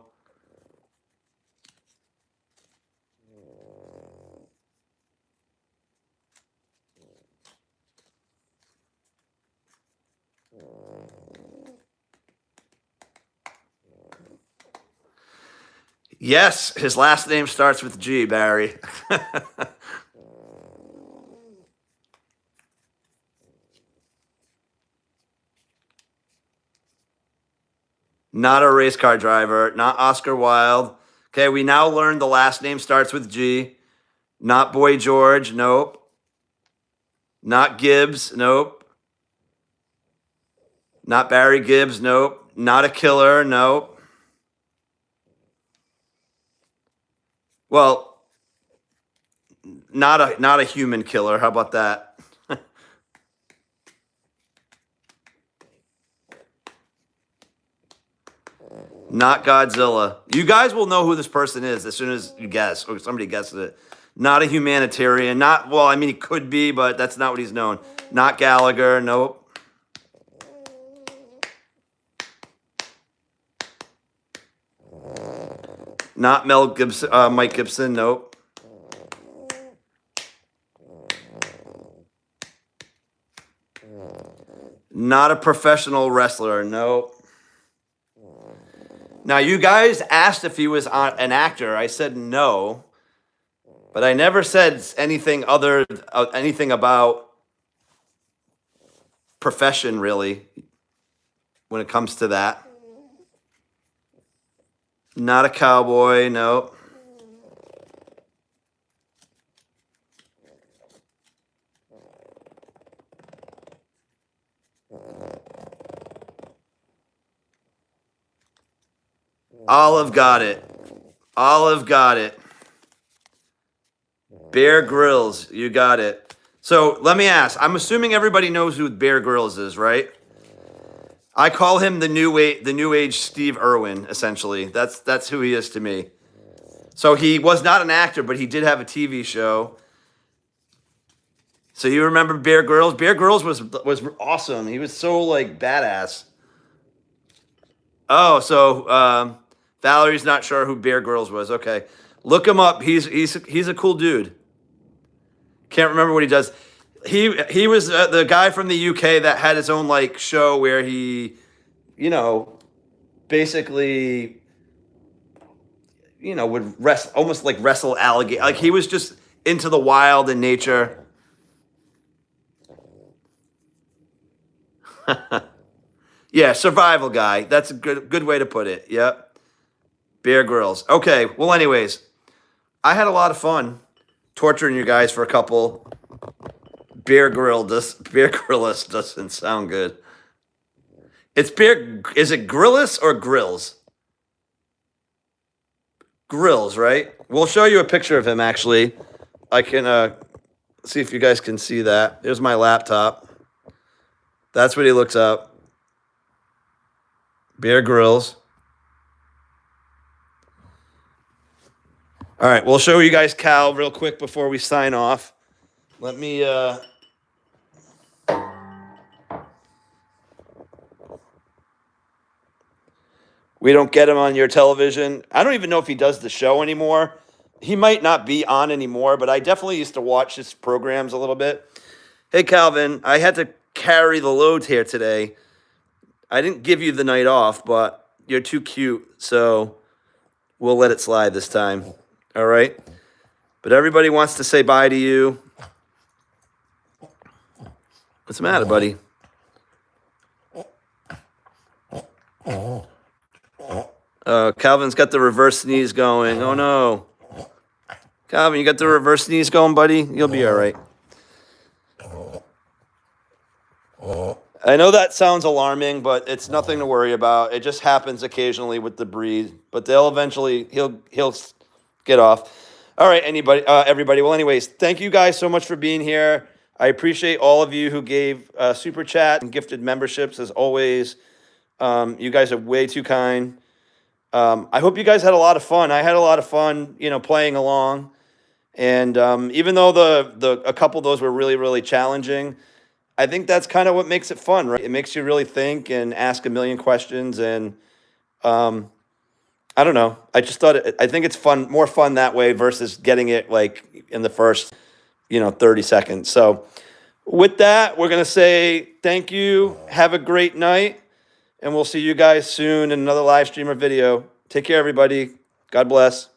Speaker 1: Yes, his last name starts with G, Barry. Not a race car driver. Not Oscar Wilde. Okay, we now learned the last name starts with G. Not Boy George. Nope. Not Gibbs. Nope. Not Barry Gibbs. Nope. Not a killer. Nope. Well, not a human killer. How about that? Not Godzilla. You guys will know who this person is as soon as you guess, or somebody guesses it. Not a humanitarian. Not, well, I mean, he could be, but that's not what he's known. Not Gallagher. Nope. Not Mel Gibson, Mike Gibson. Nope. Not a professional wrestler. Nope. Now, you guys asked if he was an actor. I said no, but I never said anything anything about profession, really, when it comes to that. Not a cowboy, no. Olive got it. Olive got it. Bear Grylls, you got it. So let me ask. I'm assuming everybody knows who Bear Grylls is, right? I call him the new age Steve Irwin. Essentially, that's who he is to me. So he was not an actor, but he did have a TV show. So you remember Bear Grylls? Bear Grylls was awesome. He was so like badass. Oh, so Valerie's not sure who Bear Grylls was. Okay, look him up. He's a cool dude. Can't remember what he does. He was the guy from the UK that had his own like show where he, basically, would almost like wrestle alligator. Like he was just into the wild and nature. Yeah, survival guy. That's a good way to put it. Yep. Bear Grylls. Okay. Well, anyways, I had a lot of fun torturing you guys for a couple. Bear Grylls doesn't sound good. Is it Grylls or Grills? Grills, right? We'll show you a picture of him, actually. I can see if you guys can see that. There's my laptop. That's what he looks up. Bear Grylls. All right, we'll show you guys Cal real quick before we sign off. Let me... We don't get him on your television. I don't even know if he does the show anymore. He might not be on anymore, but I definitely used to watch his programs a little bit. Hey, Calvin, I had to carry the load here today. I didn't give you the night off, but you're too cute, so we'll let it slide this time. All right? But everybody wants to say bye to you. What's the matter, buddy? Calvin's got the reverse sneeze going. Oh, no. Calvin, you got the reverse sneeze going, buddy? You'll be all right. I know that sounds alarming, but it's nothing to worry about. It just happens occasionally with the breed, but he'll get off. All right, everybody. Well, anyways, thank you guys so much for being here. I appreciate all of you who gave super chat and gifted memberships as always. You guys are way too kind. I hope you guys had a lot of fun. I had a lot of fun, playing along. And even though a couple of those were really, really challenging, I think that's kind of what makes it fun, right? It makes you really think and ask a million questions. And I don't know. I just I think it's fun, more fun that way versus getting it like in the first, 30 seconds. So with that, we're going to say thank you. Have a great night. And we'll see you guys soon in another live stream or video. Take care, everybody. God bless.